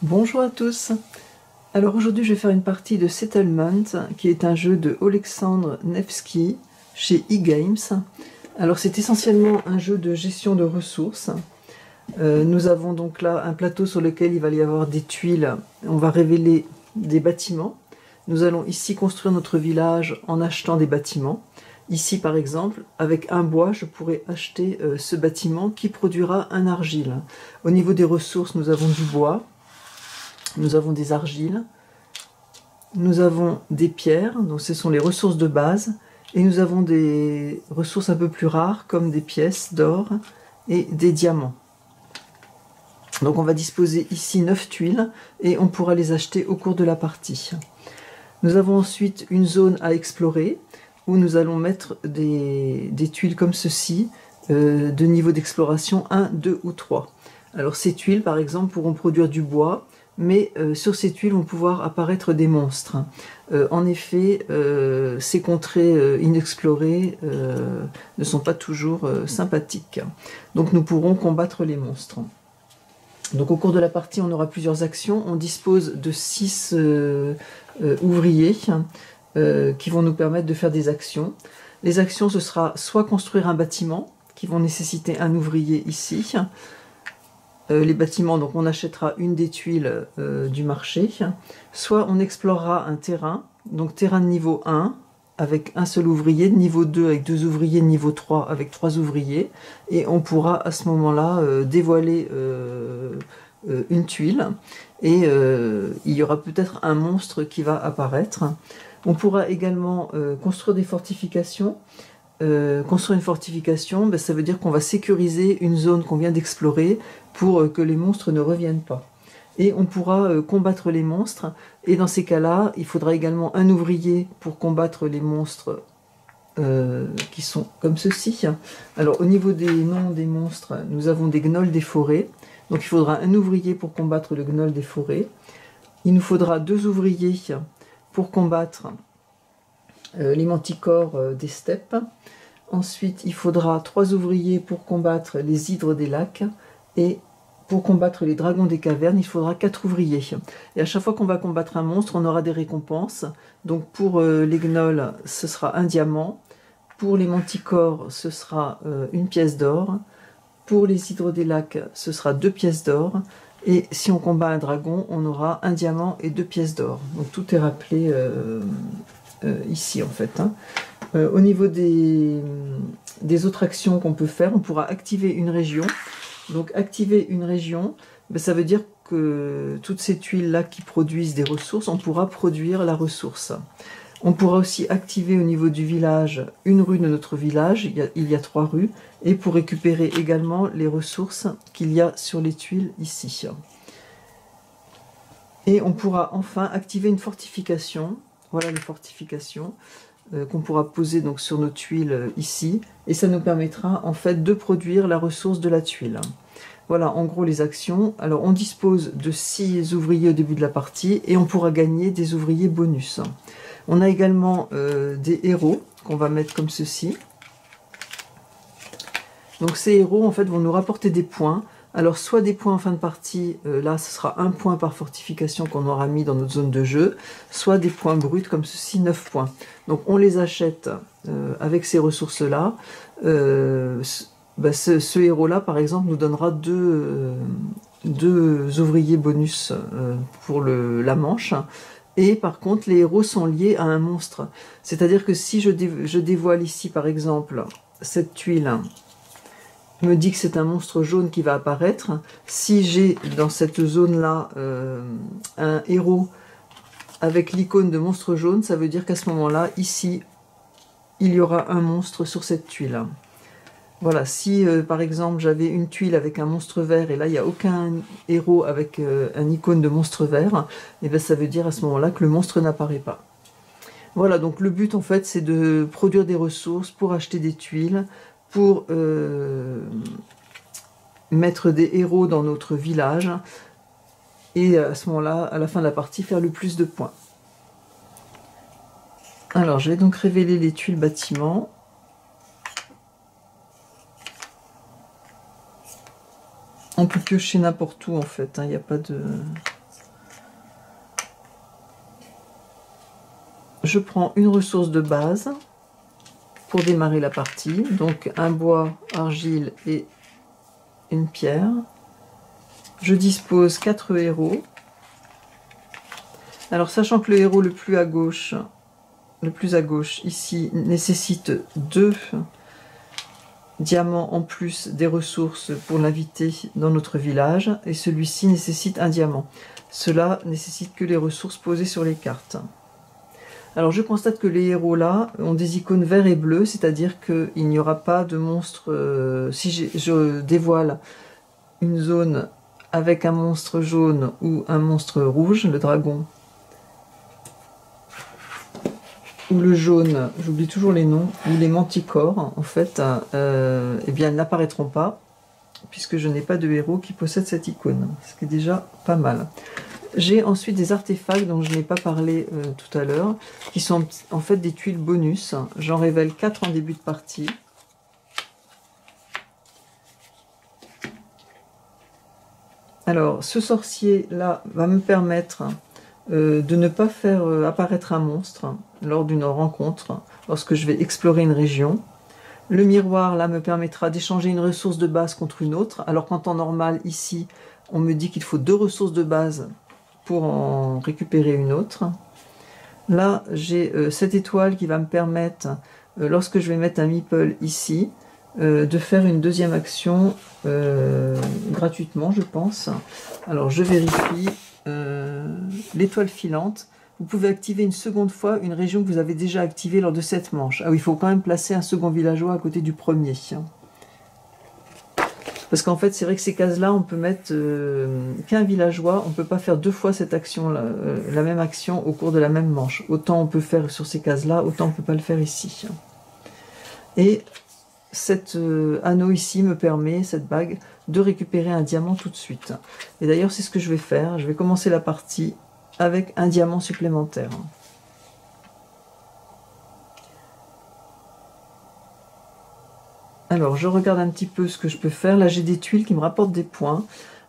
Bonjour à tous. Alors aujourd'hui je vais faire une partie de Settlement qui est un jeu de Oleksandr Nevsky chez eGames. Alors c'est essentiellement un jeu de gestion de ressources. Nous avons donc là un plateau sur lequel il va y avoir des tuiles. On va révéler des bâtiments. Nous allons ici construire notre village en achetant des bâtiments. Ici par exemple, avec un bois, je pourrais acheter ce bâtiment qui produira un argile. Au niveau des ressources, nous avons du bois. Nous avons des argiles, nous avons des pierres, donc ce sont les ressources de base, et nous avons des ressources un peu plus rares comme des pièces d'or et des diamants. Donc on va disposer ici 9 tuiles et on pourra les acheter au cours de la partie. Nous avons ensuite une zone à explorer où nous allons mettre des tuiles comme ceci, de niveau d'exploration 1, 2 ou 3. Alors ces tuiles par exemple pourront produire du bois, mais sur ces tuiles vont pouvoir apparaître des monstres. En effet, ces contrées inexplorées ne sont pas toujours sympathiques. Donc nous pourrons combattre les monstres. Donc au cours de la partie, on aura plusieurs actions. On dispose de 6 ouvriers qui vont nous permettre de faire des actions. Les actions, ce sera soit construire un bâtiment, qui vont nécessiter un ouvrier ici. Les bâtiments, donc on achètera une des tuiles du marché, soit on explorera un terrain, donc terrain de niveau 1 avec un seul ouvrier, de niveau 2 avec 2 ouvriers, de niveau 3 avec 3 ouvriers, et on pourra à ce moment-là dévoiler une tuile, et il y aura peut-être un monstre qui va apparaître. On pourra également construire des fortifications. Construire une fortification, ça veut dire qu'on va sécuriser une zone qu'on vient d'explorer pour que les monstres ne reviennent pas. Et on pourra combattre les monstres, et dans ces cas-là, il faudra également un ouvrier pour combattre les monstres qui sont comme ceci. Alors au niveau des noms des monstres, nous avons des gnolls des forêts, donc il faudra un ouvrier pour combattre le gnoll des forêts. Il nous faudra 2 ouvriers pour combattre les manticores des steppes. Ensuite, il faudra 3 ouvriers pour combattre les hydres des lacs. Et pour combattre les dragons des cavernes, il faudra 4 ouvriers. Et à chaque fois qu'on va combattre un monstre, on aura des récompenses. Donc pour les gnolls, ce sera un diamant. Pour les manticores, ce sera une pièce d'or. Pour les hydres des lacs, ce sera 2 pièces d'or. Et si on combat un dragon, on aura un diamant et 2 pièces d'or. Donc tout est rappelé ici en fait. Au niveau des autres actions qu'on peut faire, on pourra activer une région. Donc activer une région, ça veut dire que toutes ces tuiles-là qui produisent des ressources, on pourra produire la ressource. On pourra aussi activer au niveau du village une rue de notre village, il y a 3 rues, et pour récupérer également les ressources qu'il y a sur les tuiles ici. Et on pourra enfin activer une fortification, voilà les fortifications, qu'on pourra poser donc sur nos tuiles ici, et ça nous permettra en fait de produire la ressource de la tuile. Voilà en gros les actions. Alors on dispose de 6 ouvriers au début de la partie et on pourra gagner des ouvriers bonus. On a également des héros qu'on va mettre comme ceci. Donc ces héros en fait vont nous rapporter des points. Alors soit des points en fin de partie, là ce sera 1 point par fortification qu'on aura mis dans notre zone de jeu, soit des points bruts comme ceci, 9 points. Donc on les achète avec ces ressources-là. Ce héros-là par exemple nous donnera 2 ouvriers bonus pour la manche. Et par contre les héros sont liés à un monstre. C'est-à-dire que si je dévoile ici par exemple cette tuile, me dit que c'est un monstre jaune qui va apparaître. Si j'ai dans cette zone-là un héros avec l'icône de monstre jaune, ça veut dire qu'à ce moment-là, ici, il y aura un monstre sur cette tuile. Voilà, si par exemple j'avais une tuile avec un monstre vert et là il n'y a aucun héros avec un icône de monstre vert, et bien ça veut dire à ce moment-là que le monstre n'apparaît pas. Voilà, donc le but en fait c'est de produire des ressources pour acheter des tuiles, pour mettre des héros dans notre village, et à ce moment-là, à la fin de la partie, faire le plus de points. Alors, je vais donc révéler les tuiles bâtiments. On peut piocher n'importe où en fait, il n'y a pas de... je prends une ressource de base pour démarrer la partie. Donc un bois, argile et une pierre. Je dispose 4 héros. Alors sachant que le héros le plus à gauche ici nécessite 2 diamants en plus des ressources pour l'inviter dans notre village, et celui-ci nécessite un diamant. Cela nécessite que les ressources posées sur les cartes. Alors je constate que les héros là ont des icônes vert et bleu, c'est-à-dire qu'il n'y aura pas de monstre. Si je dévoile une zone avec un monstre jaune ou un monstre rouge, le dragon, ou le jaune, j'oublie toujours les noms, ou les manticores, en fait, eh bien, elles n'apparaîtront pas, puisque je n'ai pas de héros qui possède cette icône, ce qui est déjà pas mal. J'ai ensuite des artefacts dont je n'ai pas parlé tout à l'heure, qui sont en fait des tuiles bonus. J'en révèle 4 en début de partie. Alors, ce sorcier-là va me permettre de ne pas faire apparaître un monstre lors d'une rencontre, lorsque je vais explorer une région. Le miroir, là, me permettra d'échanger une ressource de base contre une autre, alors qu'en temps normal, ici, on me dit qu'il faut 2 ressources de base pour en récupérer une autre. Là, j'ai cette étoile qui va me permettre, lorsque je vais mettre un meeple ici, de faire une deuxième action gratuitement, je pense. Alors, je vérifie. L'étoile filante, vous pouvez activer une seconde fois une région que vous avez déjà activée lors de cette manche. Ah oui, il faut quand même placer un second villageois à côté du premier. Parce qu'en fait, c'est vrai que ces cases-là, on peut mettre qu'un villageois, on ne peut pas faire 2 fois cette action, la même action au cours de la même manche. Autant on peut faire sur ces cases-là, autant on ne peut pas le faire ici. Et cet anneau ici me permet, cette bague, de récupérer un diamant tout de suite. Et d'ailleurs, c'est ce que je vais faire. Je vais commencer la partie avec un diamant supplémentaire. Alors, je regarde un petit peu ce que je peux faire. Là, j'ai des tuiles qui me rapportent des points.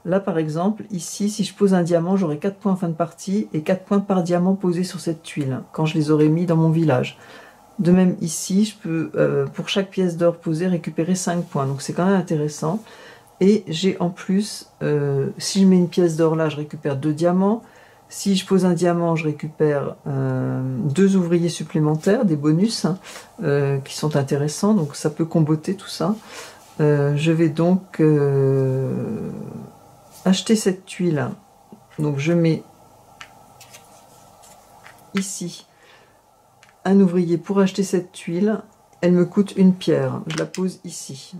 Là, par exemple, ici, si je pose un diamant, j'aurai 4 points en fin de partie et 4 points par diamant posé sur cette tuile, quand je les aurai mis dans mon village. De même ici, je peux, pour chaque pièce d'or posée, récupérer 5 points. Donc c'est quand même intéressant. Et j'ai en plus, si je mets une pièce d'or là, je récupère 2 diamants. Si je pose un diamant, je récupère 2 ouvriers supplémentaires, des bonus, qui sont intéressants. Donc ça peut comboter tout ça. Je vais donc acheter cette tuile. Donc je mets ici un ouvrier pour acheter cette tuile. Elle me coûte une pierre. Je la pose ici.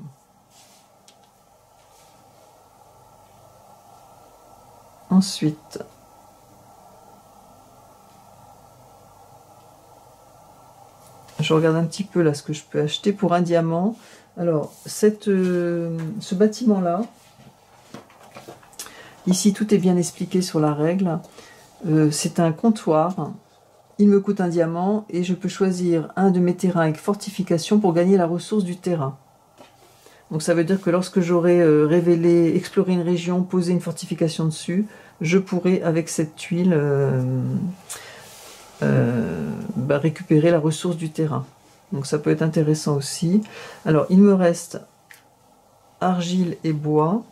Ensuite, je regarde un petit peu là ce que je peux acheter pour un diamant. Alors, ce bâtiment-là, ici tout est bien expliqué sur la règle. C'est un comptoir. Il me coûte un diamant et je peux choisir un de mes terrains avec fortification pour gagner la ressource du terrain. Donc ça veut dire que lorsque j'aurai révélé, exploré une région, posé une fortification dessus, je pourrai avec cette tuile récupérer la ressource du terrain. Donc ça peut être intéressant aussi. Alors il me reste argile et bois.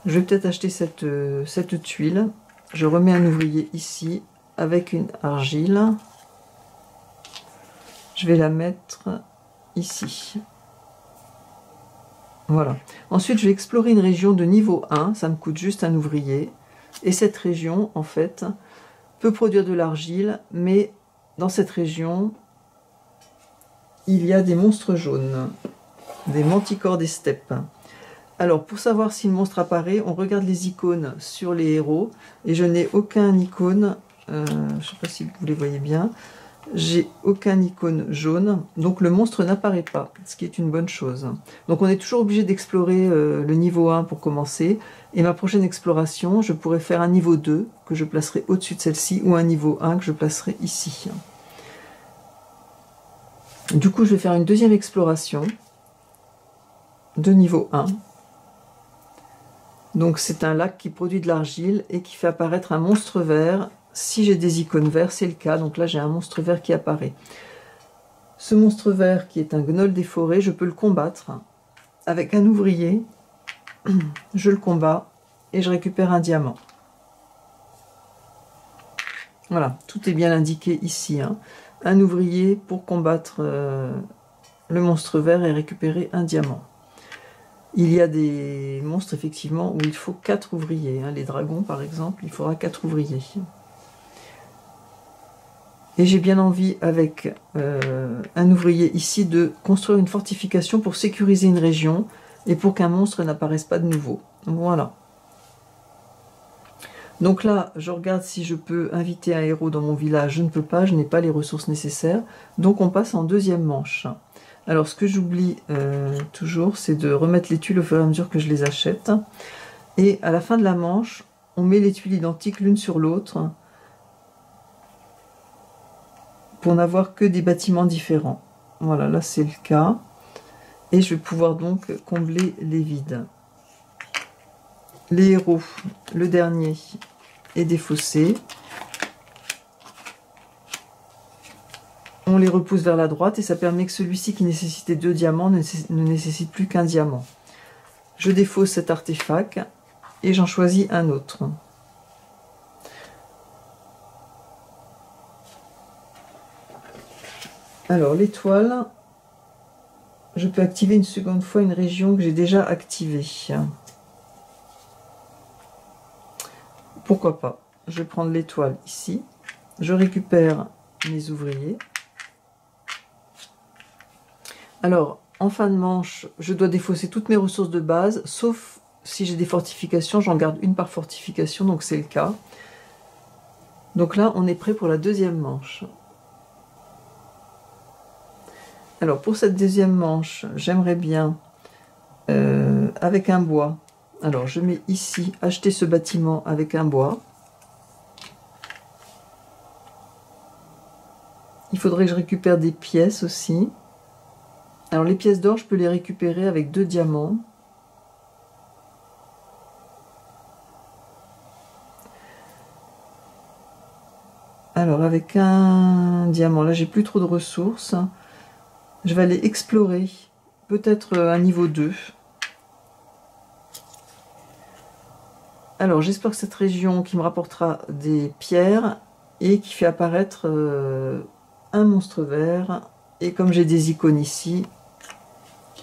Je vais peut-être acheter cette tuile. Je remets un ouvrier ici avec une argile. Je vais la mettre ici. Voilà. Ensuite, je vais explorer une région de niveau 1. Ça me coûte juste un ouvrier. Et cette région, en fait, peut produire de l'argile. Mais dans cette région, il y a des monstres jaunes. Des manticores des steppes. Alors, pour savoir si le monstre apparaît, on regarde les icônes sur les héros. Et je n'ai aucun icône, je ne sais pas si vous les voyez bien, j'ai aucun icône jaune, donc le monstre n'apparaît pas, ce qui est une bonne chose. Donc on est toujours obligé d'explorer le niveau 1 pour commencer. Et ma prochaine exploration, je pourrais faire un niveau 2, que je placerai au-dessus de celle-ci, ou un niveau 1 que je placerai ici. Du coup, je vais faire une deuxième exploration de niveau 1. Donc c'est un lac qui produit de l'argile et qui fait apparaître un monstre vert. Si j'ai des icônes verts, c'est le cas. Donc là, j'ai un monstre vert qui apparaît. Ce monstre vert, qui est un gnoll des forêts, je peux le combattre avec un ouvrier. Je le combats et je récupère un diamant. Voilà, tout est bien indiqué ici. Hein. Un ouvrier pour combattre le monstre vert et récupérer un diamant. Il y a des monstres, effectivement, où il faut 4 ouvriers. Hein. Les dragons, par exemple, il faudra 4 ouvriers. Et j'ai bien envie, avec un ouvrier ici, de construire une fortification pour sécuriser une région et pour qu'un monstre n'apparaisse pas de nouveau. Voilà. Donc là, je regarde si je peux inviter un héros dans mon village. Je ne peux pas, je n'ai pas les ressources nécessaires. Donc on passe en deuxième manche. Alors ce que j'oublie toujours, c'est de remettre les tuiles au fur et à mesure que je les achète. Et à la fin de la manche, on met les tuiles identiques l'une sur l'autre pour n'avoir que des bâtiments différents. Voilà, là c'est le cas. Et je vais pouvoir donc combler les vides. Les héros, le dernier est défaussé. On les repousse vers la droite et ça permet que celui-ci qui nécessitait 2 diamants ne nécessite plus qu'un diamant. Je défausse cet artefact et j'en choisis un autre. Alors l'étoile, je peux activer une seconde fois une région que j'ai déjà activée. Pourquoi pas? Je vais prendre l'étoile ici. Je récupère mes ouvriers. Alors, en fin de manche, je dois défausser toutes mes ressources de base, sauf si j'ai des fortifications, j'en garde une par fortification, donc c'est le cas. Donc là, on est prêt pour la deuxième manche. Alors, pour cette deuxième manche, j'aimerais bien, avec un bois, alors je mets ici, acheter ce bâtiment avec un bois. Il faudrait que je récupère des pièces aussi. Alors les pièces d'or, je peux les récupérer avec 2 diamants. Alors avec un diamant, là j'ai plus trop de ressources. Je vais aller explorer, peut-être un niveau 2. Alors j'espère que cette région qui me rapportera des pierres et qui fait apparaître un monstre vert. Et comme j'ai des icônes ici,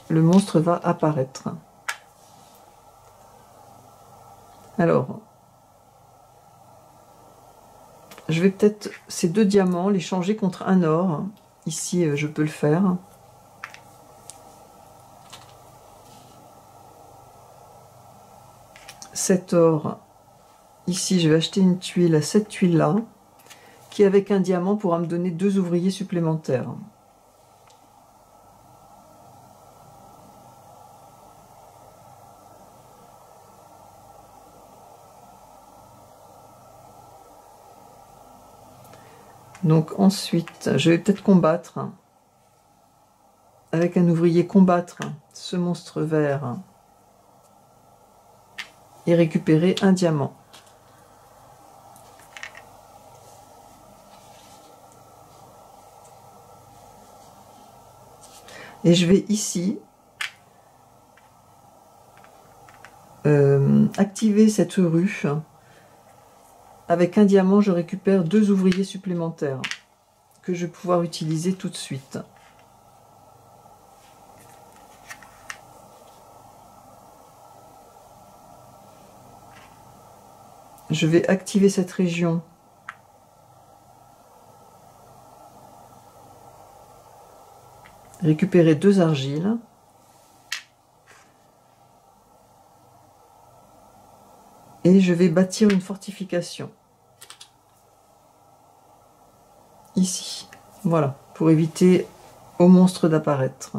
le monstre va apparaître. Alors, je vais peut-être ces 2 diamants les changer contre un or. Ici, je peux le faire. Cet or, ici, je vais acheter une tuile à cette tuile-là, qui avec un diamant pourra me donner 2 ouvriers supplémentaires. Donc ensuite, je vais peut-être combattre, avec un ouvrier, combattre ce monstre vert et récupérer un diamant. Et je vais ici activer cette rue. Avec un diamant, je récupère 2 ouvriers supplémentaires que je vais pouvoir utiliser tout de suite. Je vais activer cette région. Récupérer 2 argiles. Et je vais bâtir une fortification. Ici. Voilà, pour éviter aux monstres d'apparaître.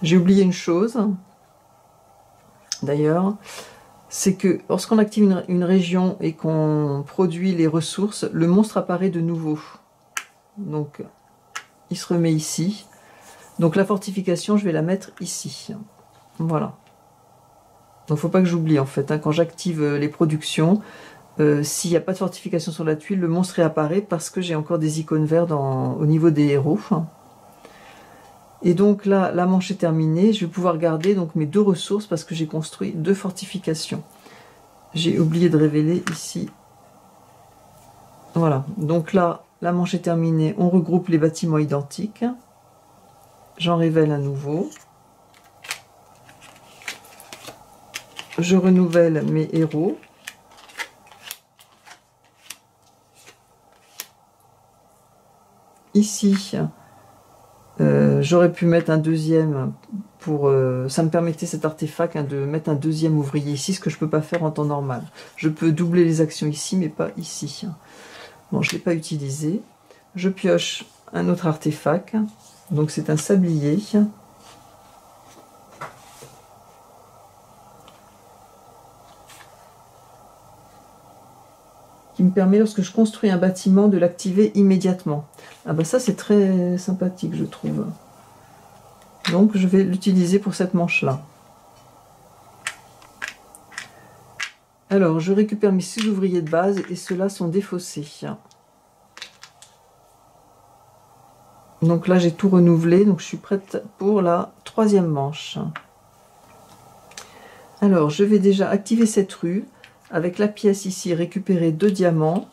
J'ai oublié une chose, d'ailleurs, c'est que lorsqu'on active une région et qu'on produit les ressources, le monstre apparaît de nouveau. Donc, il se remet ici. Donc la fortification, je vais la mettre ici. Voilà. Donc faut pas que j'oublie en fait, hein, quand j'active les productions, s'il n'y a pas de fortification sur la tuile, le monstre réapparaît parce que j'ai encore des icônes vertes au niveau des héros. Et donc là, la manche est terminée, je vais pouvoir garder donc mes 2 ressources parce que j'ai construit 2 fortifications. J'ai oublié de révéler ici. Voilà, donc là, la manche est terminée, on regroupe les bâtiments identiques. J'en révèle un nouveau. Je renouvelle mes héros. Ici, j'aurais pu mettre un deuxième pour... ça me permettait cet artefact hein, de mettre un deuxième ouvrier ici, ce que je ne peux pas faire en temps normal. Je peux doubler les actions ici, mais pas ici. Bon, je ne l'ai pas utilisé. Je pioche un autre artefact. Donc c'est un sablier. Qui me permet, lorsque je construis un bâtiment, de l'activer immédiatement. Ah bah ça c'est très sympathique je trouve. Donc je vais l'utiliser pour cette manche-là. Alors je récupère mes 6 ouvriers de base et ceux-là sont défaussés. Donc là j'ai tout renouvelé, donc je suis prête pour la 3e manche. Alors je vais déjà activer cette rue. Avec la pièce ici, récupérer 2 diamants.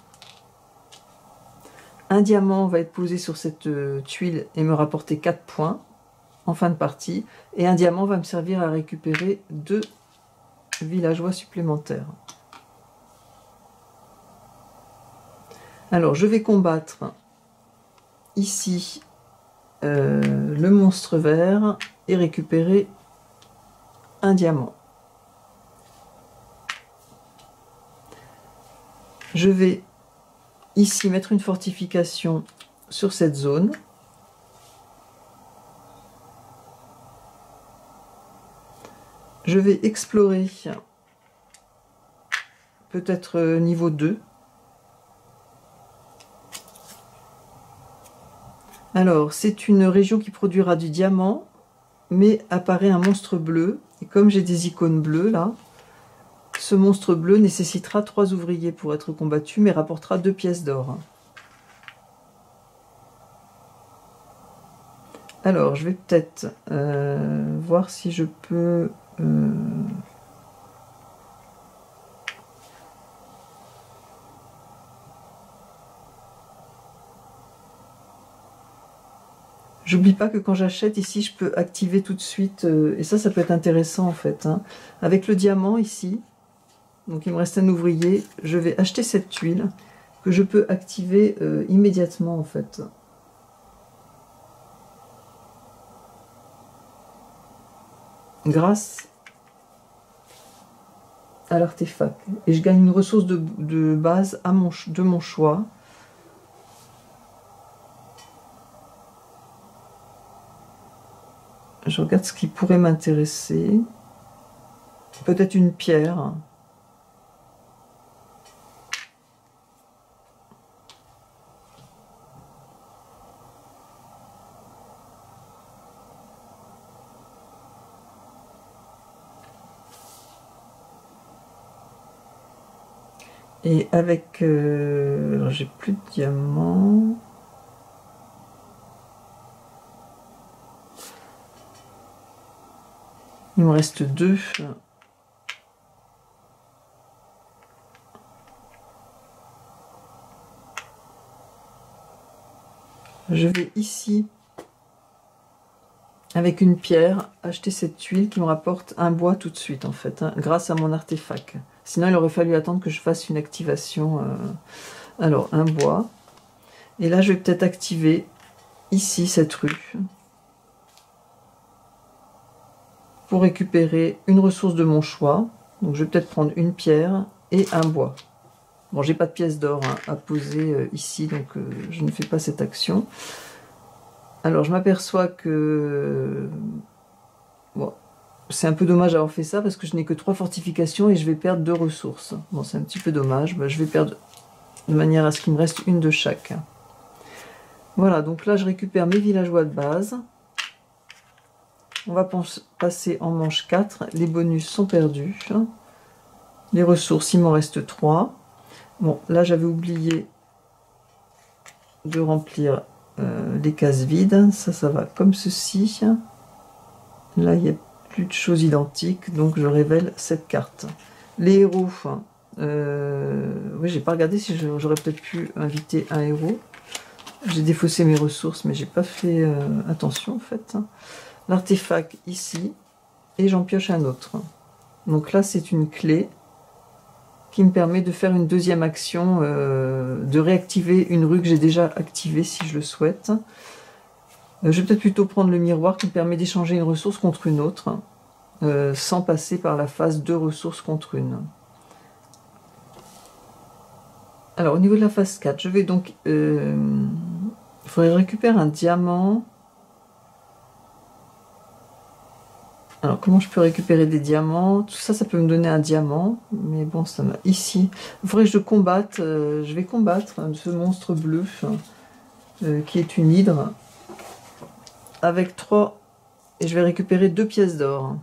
Un diamant va être posé sur cette tuile et me rapporter 4 points en fin de partie. Et un diamant va me servir à récupérer 2 villageois supplémentaires. Alors je vais combattre ici le monstre vert et récupérer un diamant. Je vais ici mettre une fortification sur cette zone. Je vais explorer peut-être niveau 2. Alors, c'est une région qui produira du diamant, mais apparaît un monstre bleu. Et comme j'ai des icônes bleues là, ce monstre bleu nécessitera 3 ouvriers pour être combattu, mais rapportera 2 pièces d'or. Alors, je vais peut-être voir si je peux... J'oublie pas que quand j'achète ici, je peux activer tout de suite, et ça peut être intéressant en fait. Hein. Avec le diamant ici, donc il me reste un ouvrier, je vais acheter cette tuile que je peux activer immédiatement en fait. Grâce à l'artefact. Et je gagne une ressource de base de mon choix. Je regarde ce qui pourrait m'intéresser. Peut-être une pierre. Et avec... alors j'ai plus de diamants. Il me reste 2. Je vais ici, avec une pierre, acheter cette tuile qui me rapporte un bois tout de suite en fait, hein, grâce à mon artefact. Sinon il aurait fallu attendre que je fasse une activation. Alors un bois. Et là je vais peut-être activer ici cette rue. Pour récupérer une ressource de mon choix. Donc je vais peut-être prendre une pierre et un bois. Bon, j'ai pas de pièce d'or hein, à poser ici, donc je ne fais pas cette action. Alors je m'aperçois que bon, c'est un peu dommage d'avoir fait ça parce que je n'ai que 3 fortifications et je vais perdre 2 ressources. Bon, c'est un petit peu dommage. Je vais perdre de manière à ce qu'il me reste une de chaque. Voilà, donc là je récupère mes villageois de base. On va passer en manche 4. Les bonus sont perdus. Les ressources, il m'en reste 3. Bon, là, j'avais oublié de remplir les cases vides. Ça va comme ceci. Là, il n'y a plus de choses identiques, donc je révèle cette carte. Les héros. Oui, j'ai pas regardé si j'aurais peut-être pu inviter un héros. J'ai défaussé mes ressources, mais j'ai pas fait attention en fait. L'artefact ici, et j'en pioche un autre. Donc là, c'est une clé qui me permet de faire une deuxième action, de réactiver une rue que j'ai déjà activée si je le souhaite. Je vais peut-être plutôt prendre le miroir qui me permet d'échanger une ressource contre une autre, sans passer par la phase 2 ressources contre une. Alors au niveau de la phase 4, je vais donc... il faudrait que je récupère un diamant. Alors comment je peux récupérer des diamants? Tout ça, ça peut me donner un diamant. Mais bon, ça m'a... Ici, il faudrait que je combatte. Je vais combattre ce monstre bleu, qui est une hydre. Avec 3... Et je vais récupérer 2 pièces d'or.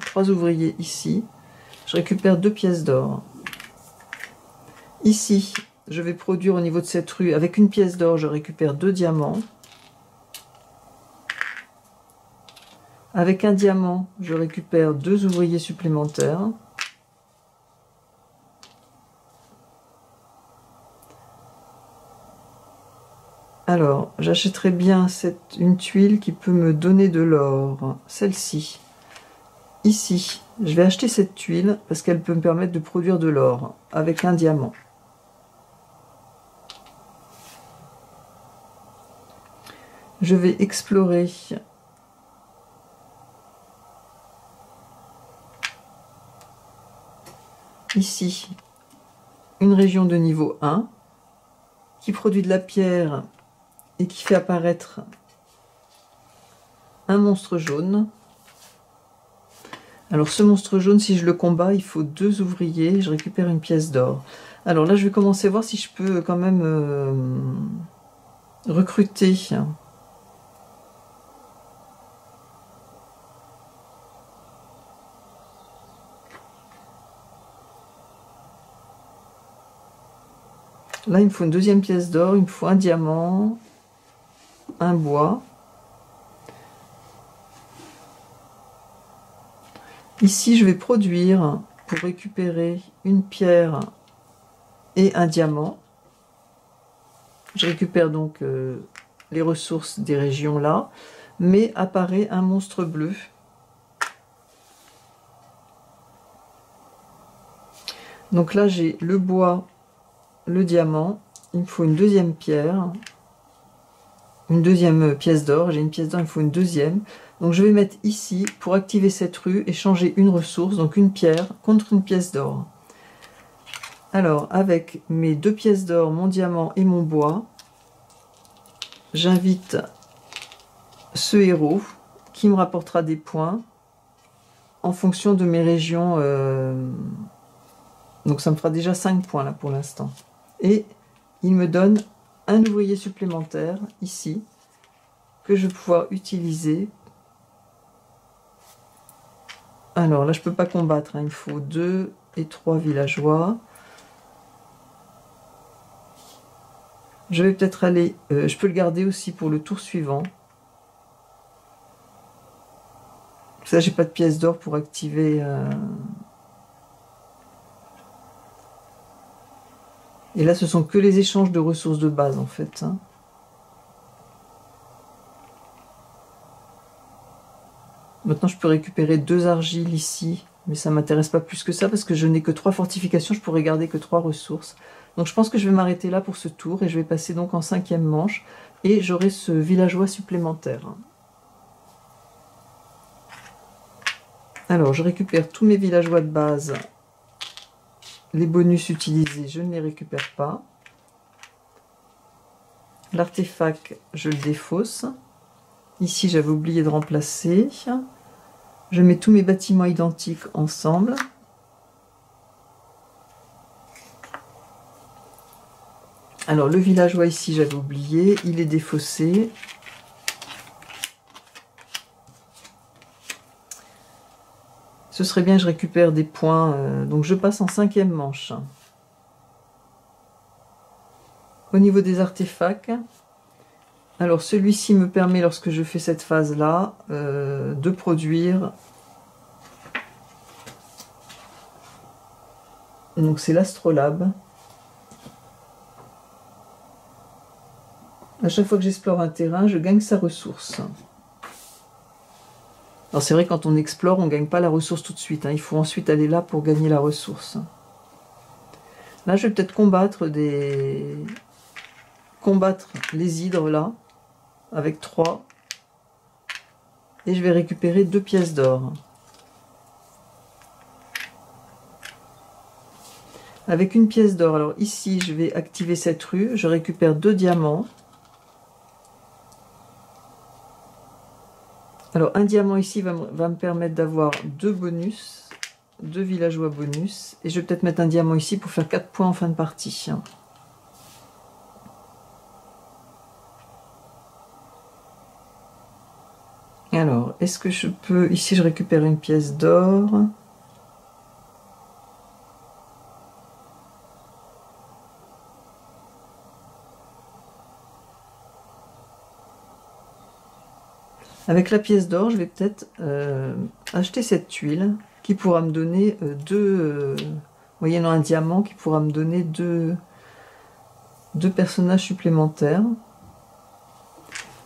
3 ouvriers ici. Je récupère 2 pièces d'or. Ici, je vais produire au niveau de cette rue, avec une pièce d'or, je récupère 2 diamants. Avec un diamant, je récupère 2 ouvriers supplémentaires. Alors, j'achèterai bien une tuile qui peut me donner de l'or. Celle-ci. Ici, je vais acheter cette tuile parce qu'elle peut me permettre de produire de l'or avec un diamant. Je vais explorer ici une région de niveau 1 qui produit de la pierre et qui fait apparaître un monstre jaune. Alors ce monstre jaune, si je le combats, il faut 2 ouvriers, je récupère une pièce d'or. Alors là, je vais commencer à voir si je peux quand même recruter. Là, il me faut une deuxième pièce d'or, il me faut un diamant, un bois. Ici, je vais produire pour récupérer une pierre et un diamant. Je récupère donc les ressources des régions là, mais apparaît un monstre bleu. Donc là, j'ai le bois, le diamant, il me faut une deuxième pierre, une deuxième pièce d'or, j'ai une pièce d'or, il me faut une deuxième. Donc je vais mettre ici, pour activer cette rue, et changer une ressource, donc une pierre, contre une pièce d'or. Alors, avec mes 2 pièces d'or, mon diamant et mon bois, j'invite ce héros, qui me rapportera des points, en fonction de mes régions. Donc ça me fera déjà 5 points là pour l'instant. Et il me donne un ouvrier supplémentaire ici que je vais pouvoir utiliser. Alors là, je peux pas combattre, hein. Il me faut 2 et 3 villageois. Je vais peut-être aller... je peux le garder aussi pour le tour suivant. Ça, j'ai pas de pièce d'or pour activer... Et là, ce sont que les échanges de ressources de base, en fait. Hein. Maintenant, je peux récupérer 2 argiles ici, mais ça ne m'intéresse pas plus que ça, parce que je n'ai que 3 fortifications, je pourrais garder que 3 ressources. Donc je pense que je vais m'arrêter là pour ce tour, et je vais passer donc en 5e manche, et j'aurai ce villageois supplémentaire. Alors, je récupère tous mes villageois de base. Les bonus utilisés, je ne les récupère pas. L'artefact, je le défausse. Ici, j'avais oublié de remplacer. Je mets tous mes bâtiments identiques ensemble. Alors, le villageois ici, j'avais oublié. Il est défaussé. Ce serait bien que je récupère des points. Donc je passe en 5e manche. Au niveau des artefacts, alors celui-ci me permet, lorsque je fais cette phase-là, de produire. Donc c'est l'astrolabe. À chaque fois que j'explore un terrain, je gagne sa ressource. Alors c'est vrai, quand on explore, on ne gagne pas la ressource tout de suite. Hein. Il faut ensuite aller là pour gagner la ressource. Là, je vais peut-être combattre les hydres, là, avec 3. Et je vais récupérer 2 pièces d'or. Avec une pièce d'or, alors ici, je vais activer cette rue. Je récupère 2 diamants. Alors, un diamant ici va me permettre d'avoir 2 bonus, 2 villageois bonus. Et je vais peut-être mettre un diamant ici pour faire 4 points en fin de partie. Alors, est-ce que je peux... Ici, je récupère une pièce d'or. Avec la pièce d'or, je vais peut-être acheter cette tuile qui pourra me donner moyennant un diamant, qui pourra me donner deux personnages supplémentaires.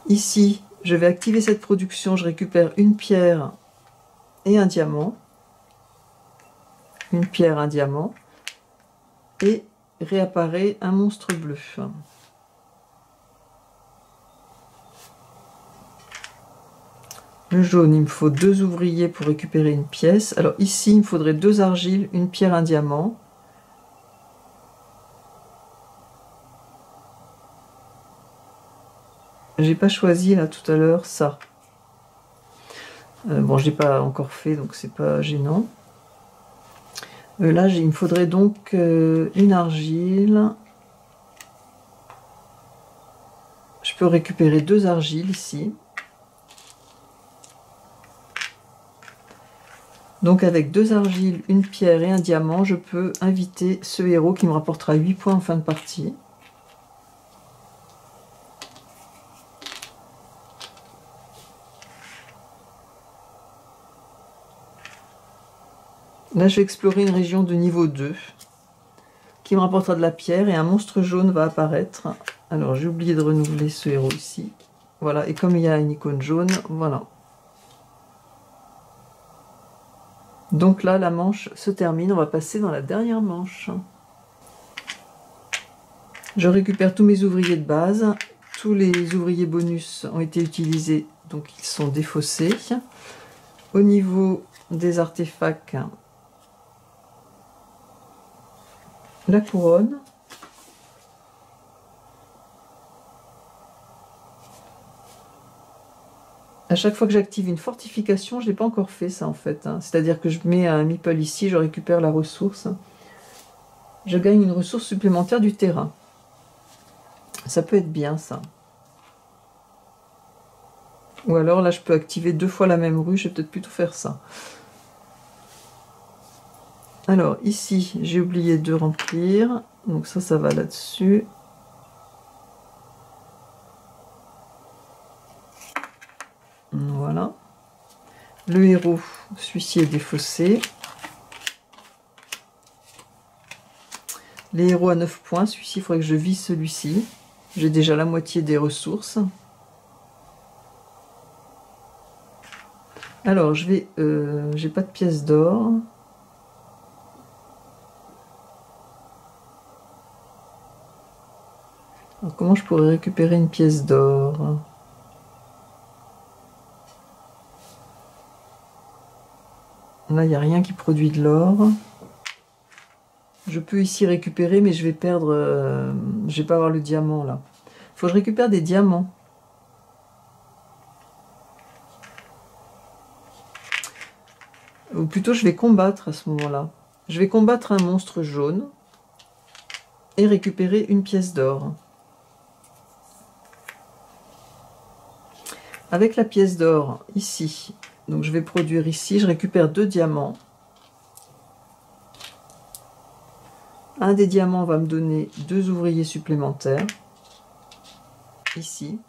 Ici, je vais activer cette production, je récupère une pierre et un diamant. Une pierre, un diamant. Et réapparaît un monstre bleu. Le jaune, il me faut 2 ouvriers pour récupérer une pièce. Alors ici, il me faudrait 2 argiles, une pierre, un diamant. J'ai pas choisi là tout à l'heure ça. Bon, je l'ai pas encore fait, donc c'est pas gênant. Là, il me faudrait donc une argile. Je peux récupérer 2 argiles ici. Donc avec 2 argiles, une pierre et un diamant, je peux inviter ce héros qui me rapportera 8 points en fin de partie. Là, je vais explorer une région de niveau 2 qui me rapportera de la pierre et un monstre jaune va apparaître. Alors, j'ai oublié de renouveler ce héros ici. Voilà, et comme il y a une icône jaune, voilà. Donc là, la manche se termine. On va passer dans la dernière manche. Je récupère tous mes ouvriers de base. Tous les ouvriers bonus ont été utilisés, donc ils sont défaussés. Au niveau des artefacts, la couronne. À chaque fois que j'active une fortification, je ne l'ai pas encore fait ça en fait. C'est-à-dire que je mets un meeple ici, je récupère la ressource. Je gagne une ressource supplémentaire du terrain. Ça peut être bien ça. Ou alors là je peux activer 2 fois la même rue, je vais peut-être plutôt faire ça. Alors ici j'ai oublié de remplir, donc ça va là-dessus. Voilà. Le héros, celui-ci est défaussé. Les héros à 9 points, celui-ci, il faudrait que je vise celui-ci. J'ai déjà la moitié des ressources. Alors, j'ai pas de pièces d'or. Alors, comment je pourrais récupérer une pièce d'or ? Là, il n'y a rien qui produit de l'or. Je peux ici récupérer, mais je vais perdre... je vais pas avoir le diamant, là. Il faut que je récupère des diamants. Ou plutôt, je vais combattre à ce moment-là. Je vais combattre un monstre jaune et récupérer une pièce d'or. Avec la pièce d'or, ici, Donc je vais produire ici, je récupère 2 diamants. Un des diamants va me donner 2 ouvriers supplémentaires, ici.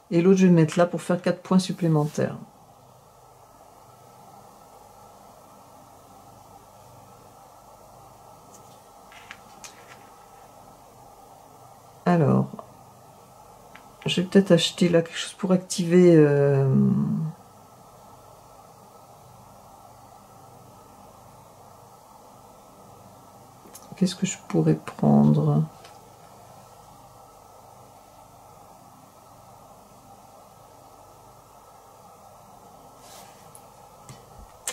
Et l'autre, je vais le mettre là pour faire 4 points supplémentaires. Alors, je vais peut-être acheter là quelque chose pour activer... Qu'est-ce que je pourrais prendre?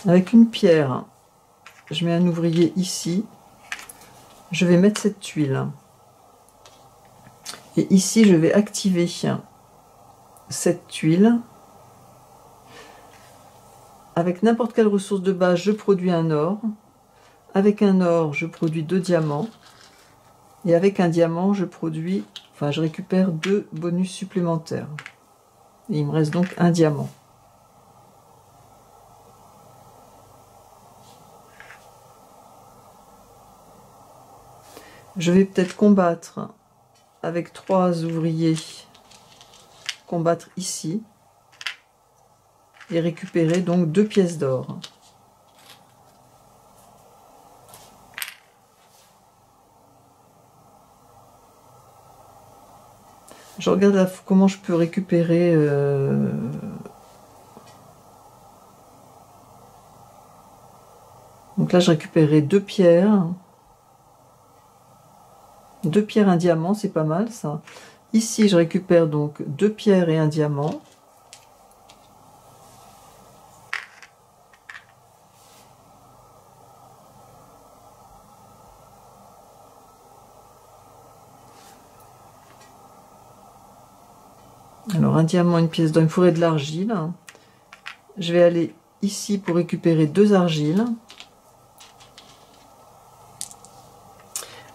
Avec une pierre, je mets un ouvrier ici. Je vais mettre cette tuile. Et ici, je vais activer cette tuile. Avec n'importe quelle ressource de base, je produis un or. Avec un or, je produis 2 diamants. Et avec un diamant, je récupère 2 bonus supplémentaires. Et il me reste donc un diamant. Je vais peut-être combattre avec 3 ouvriers. Combattre ici. Et récupérer donc 2 pièces d'or. Je regarde là, comment je peux récupérer... Donc là, je récupérerai 2 pierres. 2 pierres, un diamant, c'est pas mal ça. Ici, je récupère donc 2 pierres et un diamant. Alors, un diamant, une pièce d'or, il me faudrait de l'argile. Je vais aller ici pour récupérer 2 argiles.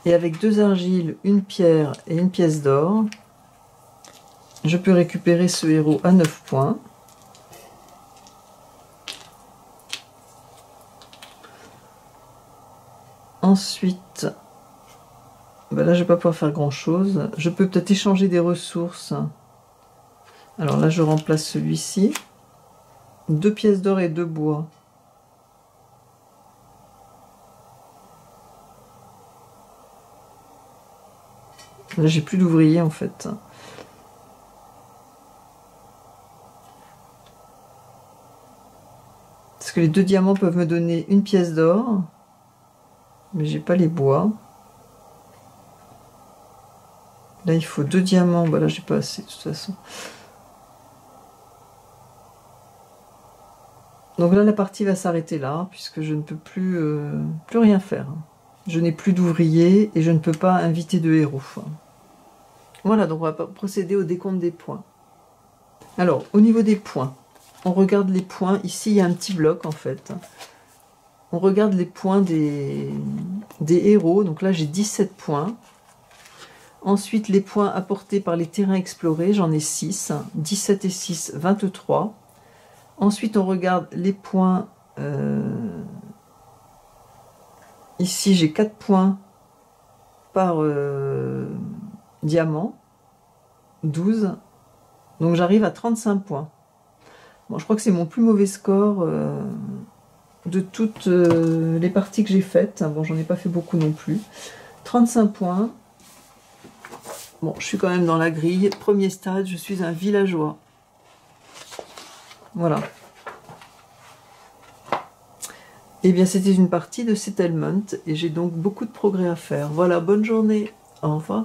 Et avec 2 argiles, une pierre et une pièce d'or, je peux récupérer ce héros à 9 points. Ensuite, là je ne vais pas pouvoir faire grand chose. Je peux peut-être échanger des ressources. Alors là je remplace celui-ci. 2 pièces d'or et 2 bois. Là j'ai plus d'ouvriers en fait. Parce que les 2 diamants peuvent me donner une pièce d'or. Mais j'ai pas les bois. Là il faut 2 diamants. Là j'ai pas assez de toute façon. Donc là la partie va s'arrêter là. Puisque je ne peux plus rien faire. Je n'ai plus d'ouvriers et je ne peux pas inviter de héros. Voilà, donc on va procéder au décompte des points. Alors, au niveau des points, on regarde les points. Ici, il y a un petit bloc, en fait. On regarde les points des héros. Donc là, j'ai 17 points. Ensuite, les points apportés par les terrains explorés, j'en ai 6. 17 et 6, 23. Ensuite, on regarde les points... Ici, j'ai 4 points par... diamant, 12, donc j'arrive à 35 points. Bon, je crois que c'est mon plus mauvais score de toutes les parties que j'ai faites. Bon, j'en ai pas fait beaucoup non plus. 35 points. Bon, je suis quand même dans la grille. Premier stade, je suis un villageois. Voilà. Et bien, c'était une partie de Settlement et j'ai donc beaucoup de progrès à faire. Voilà, bonne journée. Au revoir.